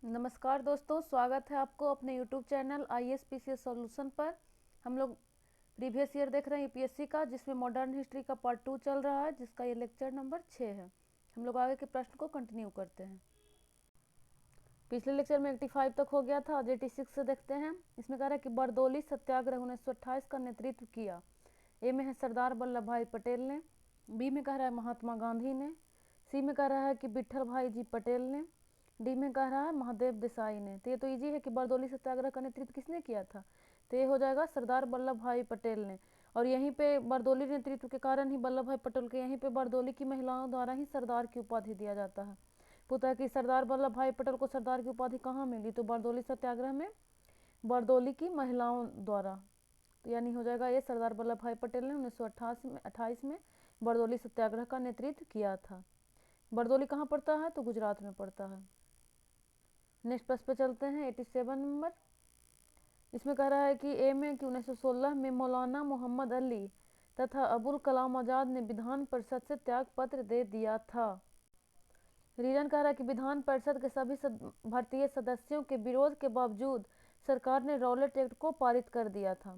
नमस्कार दोस्तों, स्वागत है आपको अपने YouTube channel IAS PCS solution पर। हम लोग प्रीवियस ईयर देख रहे हैं यूपीएससी का, जिसमें मॉडर्न हिस्ट्री का पार्ट 2 चल रहा है, जिसका ये लेक्चर नंबर 6 है। हम लोग आगे के प्रश्न को कंटिन्यू करते हैं। पिछले लेक्चर में 85 तक हो गया था, आज 86 से देखते हैं। इसमें कह रहा है कि बरदौली सत्याग्रह 1928 का नेतृत्व किया। ए में है सरदार वल्लभ भाई पटेल ने, बी में कह रहा है महात्मा गांधी ने, सी में कह रहा है कि विठल भाई जी पटेल ने, डी में कह रहा है महादेव देसाई ने। तो ये तो इजी है कि बरदौली सत्याग्रह का नेतृत्व किसने किया था, तो ये हो जाएगा सरदार वल्लभ भाई पटेल ने। और यहीं पे बरदौली नेतृत्व के कारण ही वल्लभ भाई पटेल के यहीं पे बरदौली की महिलाओं द्वारा ही सरदार की उपाधि दिया जाता है। पूछता है कि सरदार वल्लभ भाई पटेल को सरदार की उपाधि कहाँ मिली, तो बरदौली सत्याग्रह में बरदौली की महिलाओं द्वारा। तो यानी हो जाएगा ये सरदार वल्लभ भाई पटेल ने 1928 में बरदौली सत्याग्रह का नेतृत्व किया था। बरदौली कहाँ पड़ता है, तो गुजरात में पड़ता है। नेक्स्ट प्रश्न पे चलते हैं, 87 नंबर। इसमें कह रहा है कि ए में कि 1916 में मौलाना मोहम्मद अली तथा अबुल कलाम आज़ाद ने विधान परिषद से त्याग पत्र दे दिया था। रीजन कह रहा है कि विधान परिषद के सभी भारतीय सदस्यों के विरोध के बावजूद सरकार ने रॉलेट एक्ट को पारित कर दिया था।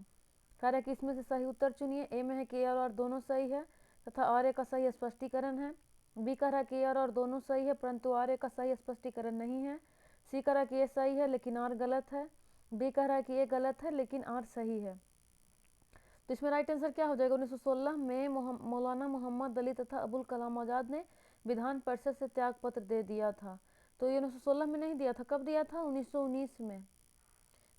कह रहा है कि इसमें से सही उत्तर चुनिए। ए में है कि ए और आर दोनों सही है तथा आर ए का सही स्पष्टीकरण है। बी कह रहा है कि ए और आर दोनों सही है परंतु आर ए का सही स्पष्टीकरण नहीं है। सी कह रहा है कि ए सही है लेकिन आर गलत है। डी कह रहा है कि ए गलत है लेकिन आर सही है। तो इसमें राइट आंसर क्या हो जाएगा, 1916 में मौलाना मोहम्मद अली तथा अबुल कलाम आज़ाद ने विधान परिषद से त्याग पत्र दे दिया था। तो ये 1916 में नहीं दिया था, कब दिया था, 1919 में।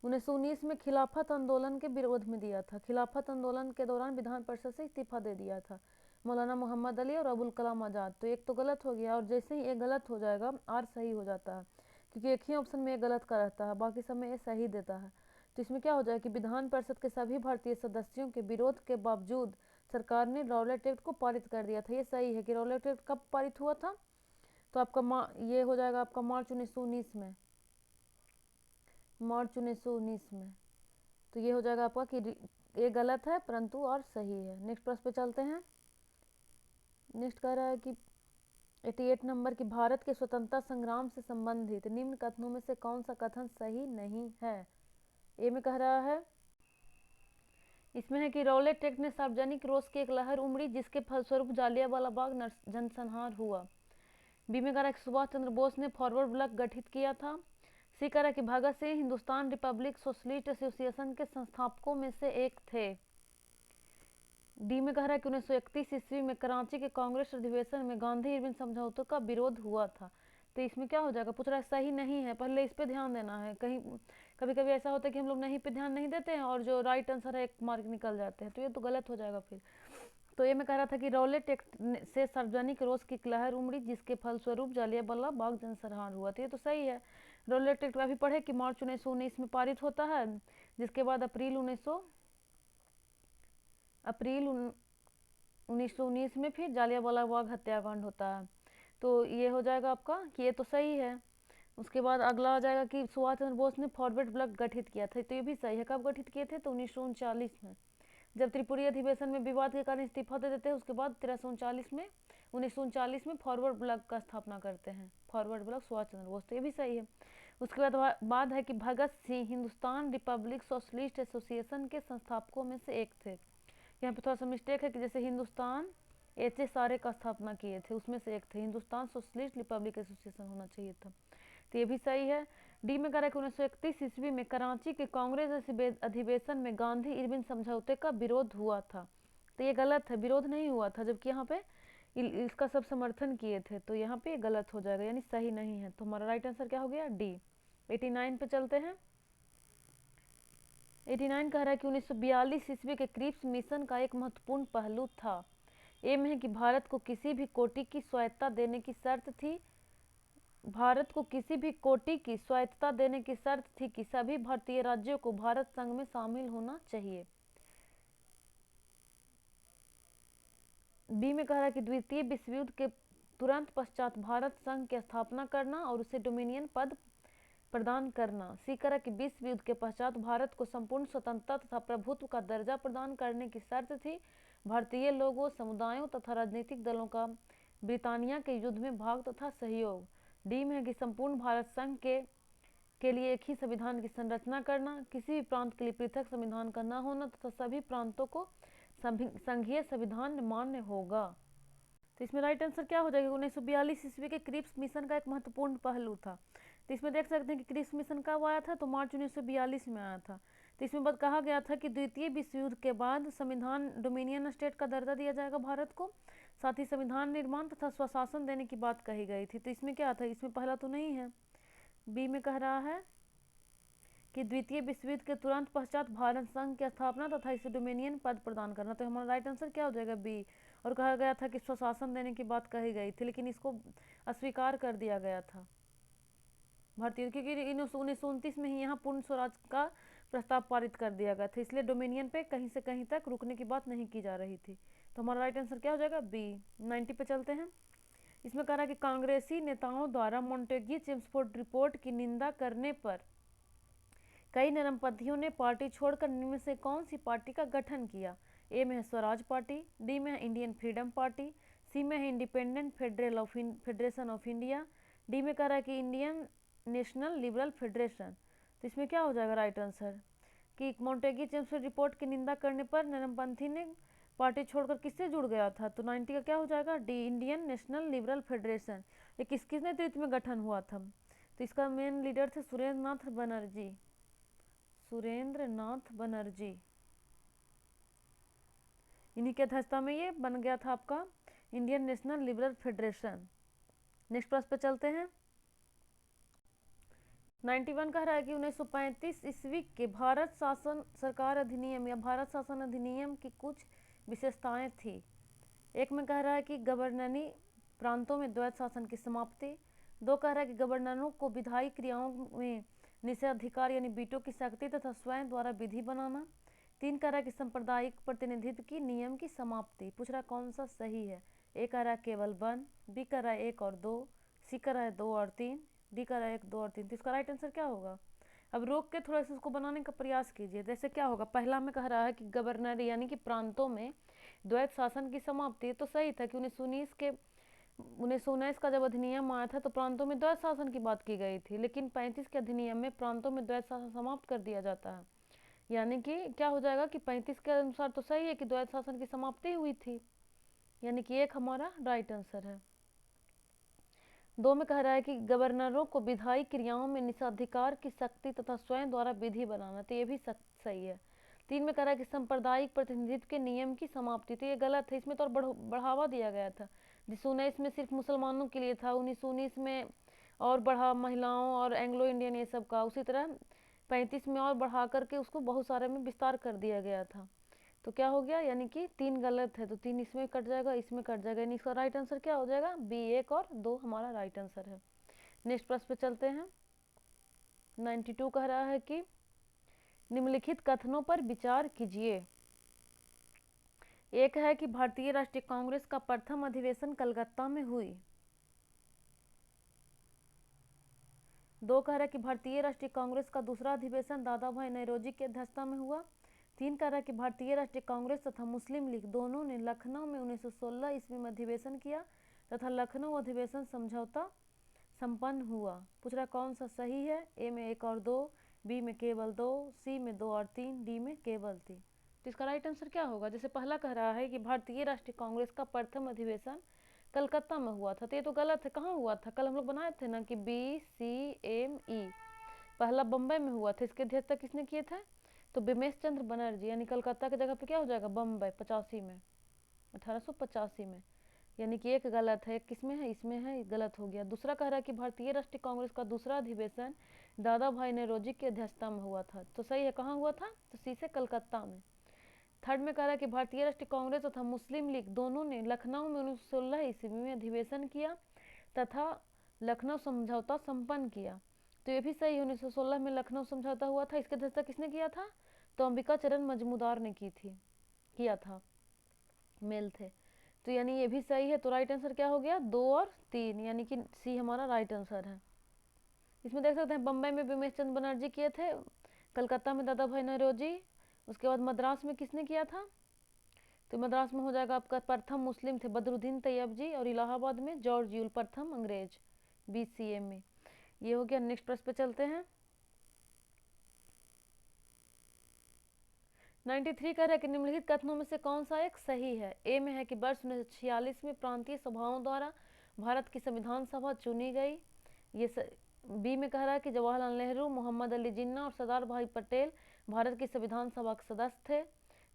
1919 में खिलाफत आंदोलन के विरोध में दिया था। खिलाफत आंदोलन के दौरान विधान परिषद से इस्तीफा दे दिया था मौलाना मोहम्मद अली और अबुल कलाम आज़ाद। तो एक तो गलत हो गया और जैसे ही एक गलत हो जाएगा आर सही हो जाता है, क्योंकि एक ही ऑप्शन में एक गलत का रहता है, बाकी सब में ये सही देता है। तो इसमें क्या हो जाएगा कि विधान परिषद के सभी भारतीय सदस्यों के विरोध के बावजूद सरकार ने रॉलेट एक्ट को पारित कर दिया था। ये सही है कि रॉलेट एक्ट कब पारित हुआ था, तो आपका ये हो जाएगा आपका मार्च 1919 में, मार्च 1919 में। तो ये हो जाएगा आपका कि ये गलत है परंतु और सही है। नेक्स्ट प्रश्न पे चलते हैं। नेक्स्ट कह रहा है कि 88 नंबर की भारत के स्वतंत्रता संग्राम से संबंधित निम्न कथनों में से कौन सा कथन सही नहीं है। ए में कह रहा है, इसमें है कि रॉलेट एक्ट ने सार्वजनिक रोष की एक लहर उमड़ी जिसके फलस्वरूप जालियांवाला बाग जनसंहार हुआ। बी में कह रहा है कि सुभाष चंद्र बोस ने फॉरवर्ड ब्लॉक गठित किया था। सी कह रहा है कि Bhagat Singh Hindustan Republic Socialist Association के संस्थापकों में से एक थे। डी में कह रहा है कि 1931 ईस्वी में कराची के कांग्रेस अधिवेशन में गांधी इरविन समझौतों का विरोध हुआ था। तो इसमें क्या हो जाएगा, पूछ रहा है सही नहीं है, पहले इस पे ध्यान देना है। कहीं कभी कभी ऐसा होता है कि हम लोग नहीं पे ध्यान नहीं देते हैं और जो राइट आंसर है एक मार्क निकल जाते हैं, तो ये तो गलत हो जाएगा फिर। तो ये मैं कह रहा था कि रॉलेट एक्ट से सार्वजनिक रोष की लहर उमड़ी जिसके फलस्वरूप जालियांवाला बाग जनसंहार हुआ। तो ये तो सही है। रॉलेट एक्ट अभी पढ़े कि मार्च 1919 में पारित होता है, जिसके बाद अप्रैल 1919 में फिर जालियांवाला बाग हत्याकांड होता है। तो ये हो जाएगा आपका कि ये तो सही है। उसके बाद अगला आ जाएगा कि सुभाष चंद्र बोस ने फॉरवर्ड ब्लॉक गठित किया था। तो ये भी सही है। कब गठित किए थे, तो 1939 में, जब त्रिपुरी अधिवेशन में विवाद के कारण इस्तीफा दे देते हैं। उसके बाद 1939 में फॉरवर्ड ब्लॉक का स्थापना करते हैं, फॉरवर्ड ब्लॉक सुभाष चंद्र बोस। तो ये भी सही है। उसके बाद है कि Bhagat Singh Hindustan Republic Socialist Association के संस्थापकों में से एक थे। यहाँ पे थोड़ा सा मिस्टेक है कि जैसे हिंदुस्तान HSRA का स्थापना किए थे, उसमें से एक थे, हिंदुस्तान सोशलिस्ट रिपब्लिक एसोसिएशन होना चाहिए था। तो ये भी सही है। डी में कह रहा है कि 1931 ईस्वी में कराची के कांग्रेस अधिवेशन में गांधी इरविन समझौते का विरोध हुआ था। तो ये गलत है, विरोध नहीं हुआ था, जबकि यहाँ पे इसका सब समर्थन किए थे। तो यहाँ पे गलत हो जाएगा, यानी सही नहीं है। तो हमारा राइट आंसर क्या हो गया, डी। 89 पे चलते हैं। 89 कह रहा है कि 1942 ईस्वी के क्रिप्स मिशन का एक महत्वपूर्ण पहलू था। ए में है कि भारत को किसी भी कोटि की स्वायत्तता देने की शर्त थी, भारत को किसी भी कोटि की स्वायत्तता देने की शर्त थी कि सभी भारतीय राज्यों को भारत संघ में शामिल होना चाहिए। बी में कह रहा है कि द्वितीय विश्व युद्ध के तुरंत पश्चात भारत संघ की स्थापना करना और उसे डोमिनियन पद प्रदान करना। सी कह रहा है कि विश्व युद्ध के पश्चात भारत को संपूर्ण स्वतंत्रता तथा प्रभुत्व का दर्जा प्रदान करने की शर्त थी भारतीय लोगों, समुदायों तथा राजनीतिक दलों का ब्रिटानिया के युद्ध में भाग तथा सहयोग। डी में है कि संपूर्ण भारत संघ के के लिए एक ही संविधान की संरचना करना, किसी भी प्रांत के लिए पृथक संविधान का न होना तथा सभी प्रांतों को संघीय संविधान मान्य होगा। तो इसमें राइट आंसर क्या हो जाएगा? 1942 ईस्वी के क्रिप्स मिशन का एक महत्वपूर्ण पहलू था। तो इसमें देख सकते हैं कि क्रिप्स मिशन कब आया था? तो मार्च 1942 में आया था। तो इसमें बात कहा गया था कि द्वितीय विश्व युद्ध के बाद संविधान डोमिनियन स्टेट का दर्जा दिया जाएगा भारत को, साथ ही संविधान निर्माण तथा स्वशासन देने की बात कही गई थी। तो इसमें क्या था? इसमें पहला तो नहीं है, बी में कह रहा है कि द्वितीय विश्व युद्ध के तुरंत पश्चात भारत संघ की स्थापना तथा इसे डोमिनियन पद प्रदान करना। तो हमारा राइट आंसर क्या हो जाएगा? बी। और कहा गया था कि स्वशासन देने की बात कही गई थी, लेकिन इसको अस्वीकार कर दिया गया था भारतीय, क्योंकि 1929 में ही यहाँ पूर्ण स्वराज का प्रस्ताव पारित कर दिया गया था, इसलिए डोमिनियन पे कहीं से कहीं तक रुकने की बात नहीं की जा रही थी। तो हमारा राइट आंसर क्या हो जाएगा? बी। 90 पे चलते हैं। इसमें कह रहा है कि कांग्रेसी नेताओं द्वारा मोंटेग्यू चेम्सफोर्ड रिपोर्ट की निंदा करने पर कई नरमपंथियों ने पार्टी छोड़कर निम्न से कौन सी पार्टी का गठन किया? ए में है स्वराज पार्टी, डी में है इंडियन फ्रीडम पार्टी, सी में है independent federation of India, D में कह रहा है कि इंडियन नेशनल लिबरल फेडरेशन। तो इसमें क्या हो जाएगा राइट आंसर? कि मोंटेग्यू चेम्सफोर्ड रिपोर्ट की निंदा करने पर नरमपंथी ने पार्टी छोड़कर किससे जुड़ गया था? तो 90 का क्या हो जाएगा? D, Indian national liberal federation. ये किस नेतृत्व में गठन हुआ था? तो इसका मेन लीडर थे सुरेंद्र नाथ बनर्जी, सुरेंद्र नाथ बनर्जी। इन्हीं के अध्यक्षता में ये बन गया था आपका Indian national liberal federation. Next प्रश्न पे चलते हैं। 91 कह रहा है कि 1935 ईस्वी के भारत शासन सरकार अधिनियम या भारत शासन अधिनियम की कुछ विशेषताएं थी। एक में कह रहा है कि गवर्नरी प्रांतों में द्वैत शासन की समाप्ति, दो कह रहा है कि गवर्नरों को विधायी क्रियाओं में निषेधाधिकार यानी वीटो की शक्ति तथा स्वयं द्वारा विधि बनाना, तीन कह रहा है कि सांप्रदायिक प्रतिनिधित्व की नियम की समाप्ति। पूछ रहा है कौन सा सही है? ए कह रहा है केवल 1, बी कह रहा है 1 और 2, सी कह रहा है 2 और 3, डी कह रहा है 1, 2 और 3। तो इसका राइट आंसर क्या होगा? अब रोक के थोड़ा सा उसको बनाने का प्रयास कीजिए। जैसे क्या होगा? पहला में कह रहा है कि गवर्नर यानी कि प्रांतों में द्वैत शासन की समाप्ति, तो सही था कि 1919 का जब अधिनियम आया था तो प्रांतों में द्वैत शासन की बात की गई थी, लेकिन 35 के अधिनियम में प्रांतों में द्वैत शासन समाप्त कर दिया जाता है, यानी कि क्या हो जाएगा कि 35 के अनुसार तो सही है कि द्वैत शासन की समाप्ति हुई थी, यानी कि एक हमारा राइट आंसर है। दो में कह रहा है कि गवर्नरों को विधायी क्रियाओं में निषेधाधिकार की शक्ति तथा स्वयं द्वारा विधि बनाना, तो ये भी सही है। तीन में कह रहा है कि सांप्रदायिक प्रतिनिधित्व के नियम की समाप्ति, तो ये गलत है, इसमें तो और बढ़ावा दिया गया था। 1919 में सिर्फ मुसलमानों के लिए था, 1919 में और बढ़ा महिलाओं और एंग्लो इंडियन ये सब का, उसी तरह 35 में और बढ़ा करके उसको बहुत सारे में विस्तार कर दिया गया था। तो क्या हो गया? यानी कि 3 गलत है, तो 3 इसमें कट जाएगा, इसमें कट जाएगा, यानी इसका राइट आंसर क्या हो जाएगा? बी। 1 और 2 हमारा राइट आंसर है। नेक्स्ट प्रश्न पे चलते हैं। 92 कह रहा है कि निम्नलिखित कथनों पर विचार कीजिए। एक है कि भारतीय राष्ट्रीय कांग्रेस का प्रथम अधिवेशन कलकत्ता में हुई। दो कह रहा है कि भारतीय राष्ट्रीय कांग्रेस का दूसरा अधिवेशन दादा भाई नौरोजी की अध्यक्षता में हुआ। तीन कह रहा है कि भारतीय राष्ट्रीय कांग्रेस तथा मुस्लिम लीग दोनों ने लखनऊ में 1916 ईस्वी में अधिवेशन किया तथा लखनऊ अधिवेशन समझौता संपन्न हुआ। पूछ रहा कौन सा सही है? ए में 1 और 2, बी में केवल 2, सी में 2 और 3, डी में केवल 3। तो इसका राइट आंसर क्या होगा? जैसे पहला कह रहा है कि भारतीय राष्ट्रीय कांग्रेस का प्रथम अधिवेशन कलकत्ता में हुआ था, तो ये तो गलत है। कहाँ हुआ था? कल हम लोग बनाए थे ना कि बी सी एम ई, पहला बम्बई में हुआ था। इसके अध्यक्षता किसने किए थे? तो बिमेश चंद्र बनर्जी, यानी कलकत्ता की जगह पे क्या हो जाएगा? बम्बई, 85 में, 1885 में, यानी कि एक गलत है। किसमें है? इसमें है, गलत हो गया। दूसरा कह रहा है कि भारतीय राष्ट्रीय कांग्रेस का दूसरा अधिवेशन दादा भाई नौरोजी की अध्यक्षता में हुआ था, तो सही है। कहाँ हुआ था? तो सी से कलकत्ता में। थर्ड में कह रहा है कि भारतीय राष्ट्रीय कांग्रेस तथा मुस्लिम लीग दोनों ने लखनऊ में 1916 ईस्वी में अधिवेशन किया तथा लखनऊ समझौता संपन्न किया, तो ये भी सही है। 1916 में लखनऊ समझौता हुआ था। इसकी अध्यक्षता किसने किया था? तो अंबिका चरण मजमूदार ने किया था, मेल थे। तो यानी ये भी सही है। तो राइट आंसर क्या हो गया? 2 और 3, यानी कि सी हमारा राइट आंसर है। इसमें देख सकते हैं बम्बई में बिमेश चंद्र बनर्जी किए थे, कलकत्ता में दादा भाई नौरोजी, उसके बाद मद्रास में किसने किया था? तो मद्रास में हो जाएगा आपका प्रथम मुस्लिम थे बदरुद्दीन तैयब जी, और इलाहाबाद में जॉर्ज यूल प्रथम अंग्रेज, BCM में। ये हो गया। नेक्स्ट प्रश्न पे चलते हैं। 93 कह रहा है कि निम्नलिखित कथनों में से कौन सा एक सही है। ए में है कि वर्ष 1946 में प्रांतीय सभाओं द्वारा भारत की संविधान सभा चुनी गई। बी में कह रहा है कि जवाहरलाल नेहरू, मोहम्मद अली जिन्ना और सरदार भाई पटेल भारत की संविधान सभा के सदस्य थे।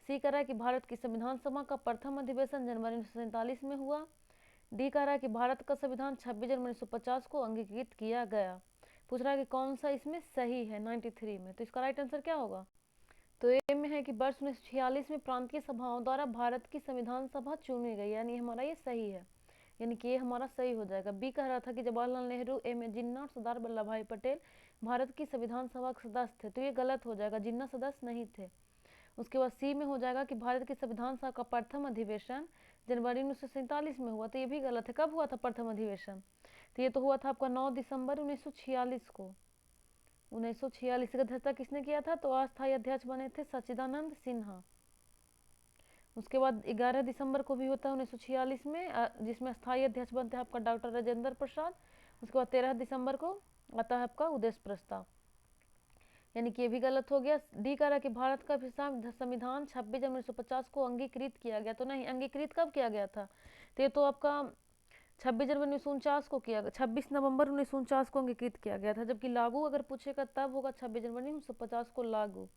सी कह रहा है कि भारत की संविधान सभा का प्रथम अधिवेशन जनवरी 1947 में हुआ। डी कह रहा है कि भारत का संविधान 26 जनवरी 1950 को अंगीकृत किया गया। पूछ रहा है कि कौन सा इसमें सही है 93 में, तो इसका राइट आंसर क्या होगा। तो ए में है कि वर्ष 1946 में प्रांतीय सभाओं द्वारा भारत की संविधान सभा चुनी गई, यानी हमारा ये सही है, यानी कि ये हमारा सही हो जाएगा। बी कह रहा था कि जवाहरलाल नेहरू, एम ए जिन्ना और सरदार वल्लभ भाई पटेल भारत की संविधान सभा के सदस्य थे, तो ये गलत हो जाएगा, जिन्ना सदस्य नहीं थे। उसके बाद सी में हो जाएगा कि भारत की संविधान सभा का प्रथम अधिवेशन जनवरी 1947 में हुआ, तो ये भी गलत है। कब हुआ था प्रथम अधिवेशन, तो ये तो हुआ था आपका 9 दिसंबर 1946 को। 1946 की अध्यक्षता किसने किया था, तो अस्थायी अध्यक्ष बने थे सच्चिदानंद सिन्हा। उसके बाद 11 दिसंबर को भी होता है 1946 में, जिसमें स्थायी अध्यक्ष बनते हैं आपका डॉक्टर राजेंद्र प्रसाद। उसके बाद 13 दिसंबर को आता है आपका उद्देश्य प्रस्ताव, यानी कि ये भी गलत हो गया। डी कह रहा है कि भारत का संविधान 26 जनवरी 1950 को अंगीकृत किया गया, तो नहीं, अंगीकृत कब किया गया था, तो ये तो आपका 26 जनवरी 1949 को किया गया, 26 नवंबर 1949 को अंगीकृत किया गया था, जबकि लागू अगर पूछेगा तब होगा 26 जनवरी 1950 को लागू,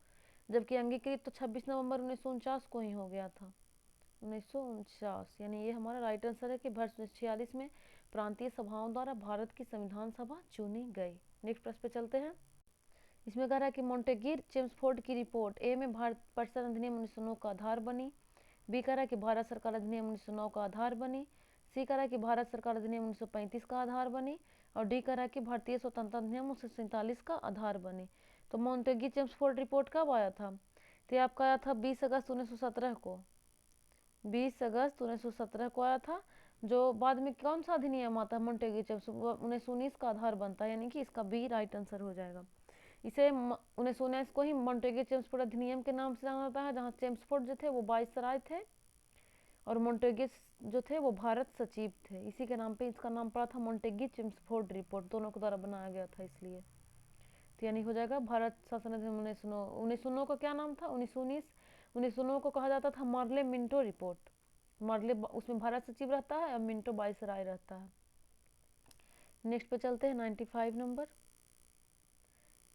जबकि अंगीकृत तो 26 नवंबर 1949 को ही हो गया था, 1949, यानी ये हमारा राइट आंसर है कि वर्ष 1946 में प्रांतीय सभाओं द्वारा भारत की संविधान सभा चुनी गई। नेक्स्ट प्रश्न पे चलते हैं। इसमें कह रहा है कि मोंटेगिर चेम्सफोर्ड की रिपोर्ट ए में भारत परिसर अधिनियम 1909 का आधार बनी। बी कह रहा है कि भारत सरकार अधिनियम 1909 का आधार बनी। सी कह रहा है कि भारत सरकार अधिनियम 1935 का आधार बनी। और डी कह रहा है कि भारतीय स्वतंत्रता अधिनियम 1947 का आधार बनी। तो मोंटेगी चेम्सफोर्ड रिपोर्ट कब आया था, तो आपका आया था 20 अगस्त 1917 को, 20 अगस्त 1917 को आया था। जो बाद में कौन सा अधिनियम आता है, मोंटेगी चेम्सफोर्ड 1919 का आधार बनता है, यानी कि इसका बी राइट आंसर हो जाएगा। इसे 1919 को ही मोंटेगी चेम्सफोर्ड अधिनियम के नाम से जाना जाता है, जहाँ चेम्सफोर्ड जो थे वो वाइसराय थे और मोंटेगी जो थे वो भारत सचिव थे। इसी के नाम पे इसका नाम पड़ा था मोंटेगी चेम्सफोर्ड रिपोर्ट, दोनों के द्वारा बनाया गया था इसलिए। तो यानी हो जाएगा भारत शासन अधिनियम 1909 का क्या नाम था, 1919 को कहा जाता था मार्ले मिंटो रिपोर्ट। मार्ले उसमें भारत सचिव रहता है और मिंटो वाइसराय रहता है। नेक्स्ट पे चलते हैं 95 नंबर।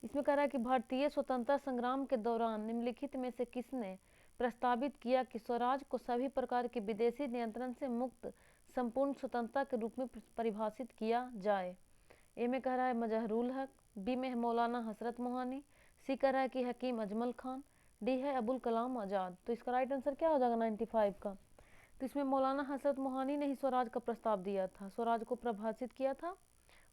इसमें कह रहा है कि भारतीय स्वतंत्रता संग्राम के दौरान निम्नलिखित में से किसने प्रस्तावित किया कि स्वराज को सभी प्रकार के विदेशी नियंत्रण से मुक्त संपूर्ण स्वतंत्रता के रूप में परिभाषित किया जाए। ए में कह रहा है मजहरूल हक, बी में है मौलाना हसरत मोहानी, सी कह रहा है कि हकीम अजमल खान, डी है अबुल कलाम आज़ाद। तो इसका राइट आंसर क्या हो जाएगा 95 का, तो इसमें मौलाना हसरत मोहानी ने ही स्वराज का प्रस्ताव दिया था, स्वराज को परिभाषित किया था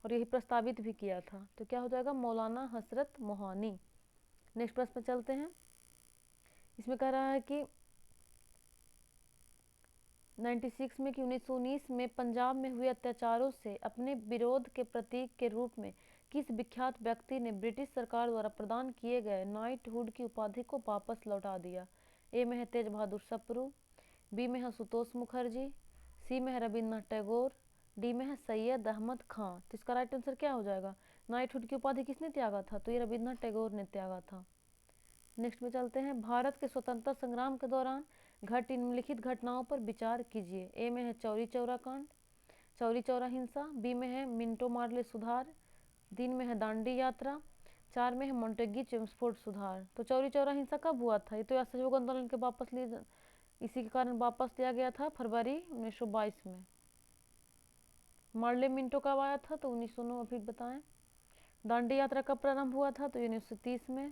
और यही प्रस्तावित भी किया था, तो क्या हो जाएगा मौलाना हसरत मोहानी। नेक्स्ट प्रश्न पे चलते हैं। इसमें कह रहा है कि 96 में कि 1919 में पंजाब में हुए अत्याचारों से अपने विरोध के प्रतीक के रूप में किस विख्यात व्यक्ति ने ब्रिटिश सरकार द्वारा प्रदान किए गए नाइटहुड की उपाधि को वापस लौटा दिया। ए में है तेज बहादुर सप्रू, बी में है सुतोष मुखर्जी, सी में है रविन्द्रनाथ टैगोर, डी में है सैयद अहमद खां। तो इसका राइट आंसर क्या हो जाएगा, नाइटहुड की उपाधि किसने त्यागा था, तो ये रविन्द्रनाथ टैगोर ने त्यागा था। नेक्स्ट में चलते हैं। भारत के स्वतंत्रता संग्राम के दौरान घटित निम्नलिखित घटनाओं पर विचार कीजिए। ए में है चौरी चौरा कांड, चौरी चौरा हिंसा, बी में है मिंटो मार्ले सुधार, डी में है दांडी यात्रा, चार में है मोंटेगी चेम्सफोर्ड सुधार। तो चौरी चौरा हिंसा कब हुआ था, ये तो असहयोग आंदोलन के वापस लिए, इसी के कारण वापस लिया गया था फरवरी 1922 में। मार्ले मिंटो कब आया था, तो 1909 अभी बताएं। दांडी यात्रा कब प्रारंभ हुआ था, तो 1930 में।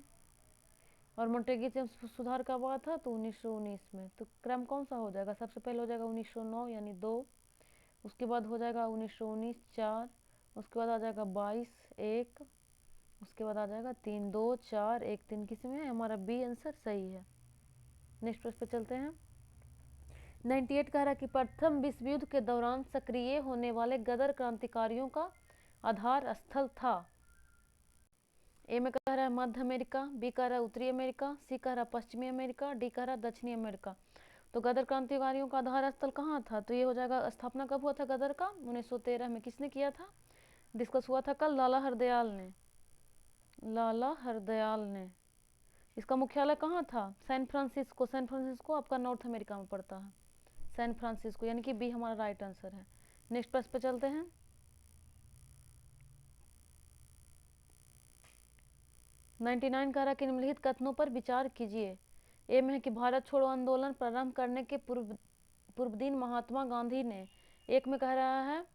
और मोंटेगी चेम्सफोर्ड सुधार कब हुआ था, तो 1919 में। तो क्रम कौन सा हो जाएगा, सबसे पहले हो जाएगा 1909 यानी 2, उसके बाद हो जाएगा 1919 4, उसके बाद आ जाएगा 22 1, उसके बाद आ जाएगा 3 2 4 1 3, किसमें है हमारा बी आंसर सही है। नेक्स्ट प्रश्न पे चलते हैं। 98 कह रहा है कि प्रथम विश्व युद्ध के दौरान सक्रिय होने वाले गदर क्रांतिकारियों का आधार स्थल था। ए में कह रहा है मध्य अमेरिका, बी कह रहा है उत्तरी अमेरिका, सी कह रहा है पश्चिमी अमेरिका, डी कह रहा है दक्षिणी अमेरिका। तो गदर क्रांतिकारियों का आधार स्थल कहाँ था, तो ये हो जाएगा, स्थापना कब हुआ था गदर का, 1913 में। किसने किया था, डिस्कस हुआ था कल, लाला हरदयाल ने, लाला हरदयाल ने। इसका मुख्यालय कहाँ था? San Francisco. सैन फ्रांसिस्को आपका नॉर्थ अमेरिका में पड़ता है, सैन फ्रांसिस्को, यानी कि बी हमारा राइट आंसर है। नेक्स्ट प्रश्न पे चलते हैं। 99 कह रहा कि निम्नलिखित कथनों पर विचार कीजिए। ए में है कि भारत छोड़ो आंदोलन प्रारंभ करने के पूर्व दिन महात्मा गांधी ने, एक में कह रहा है,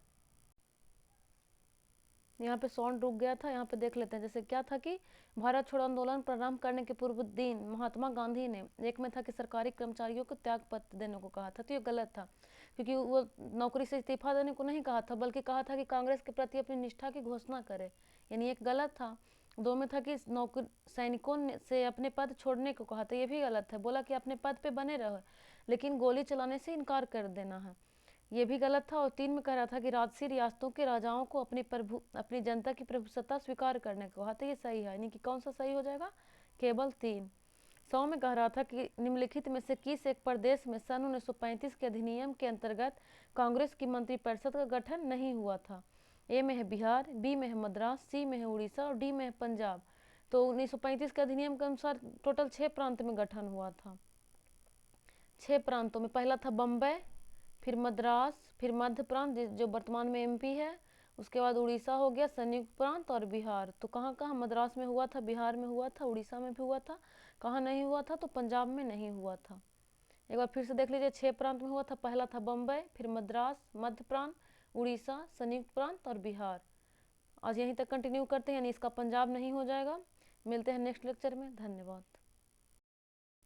यहाँ पे साउंड रुक गया था, यहाँ पे देख लेते हैं। जैसे क्या था कि भारत छोड़ो आंदोलन प्रारंभ करने के पूर्व दिन महात्मा गांधी ने, एक में था कि सरकारी कर्मचारियों को त्याग पत्र देने को कहा था, तो ये गलत था, क्योंकि वो नौकरी से इस्तीफा देने को नहीं कहा था, बल्कि कहा था कि कांग्रेस के प्रति अपनी निष्ठा की घोषणा करे, यानी एक गलत था। दो में था कि सैनिकों से अपने पद छोड़ने को कहा था, ये भी गलत है, बोला कि अपने पद पे बने रहो लेकिन गोली चलाने से इनकार कर देना है, ये भी गलत था। और 3 में कह रहा था कि राजसी रियासतों के राजाओं को अपनी जनता की प्रभुसत्ता स्वीकार करने को कहा था, ये सही है, यानी कि कौन सा सही हो जाएगा? केवल 3। 100 में कह रहा था कि निम्नलिखित में से किस एक प्रदेश में सन 1935 के अधिनियम के अंतर्गत कांग्रेस की मंत्रिपरिषद का गठन नहीं हुआ था? ए में है बिहार, बी में है मद्रास, सी में है उड़ीसा और डी में है पंजाब। तो 1935 के अधिनियम के अनुसार टोटल 6 प्रांत में गठन हुआ था। 6 प्रांतों में, पहला था बम्बई, फिर मद्रास, फिर मध्य प्रांत जो वर्तमान में एमपी है, उसके बाद उड़ीसा हो गया, संयुक्त प्रांत और बिहार। तो कहाँ कहाँ? मद्रास में हुआ था, बिहार में हुआ था, उड़ीसा में भी हुआ था। कहाँ नहीं हुआ था? तो पंजाब में नहीं हुआ था। एक बार फिर से देख लीजिए, 6 प्रांत में हुआ था, पहला था बम्बई, फिर मद्रास, मध्य प्रांत, उड़ीसा, संयुक्त प्रांत और बिहार। आज यहीं तक कंटिन्यू करते हैं, यानी इसका पंजाब नहीं हो जाएगा। मिलते हैं नेक्स्ट लेक्चर में, धन्यवाद।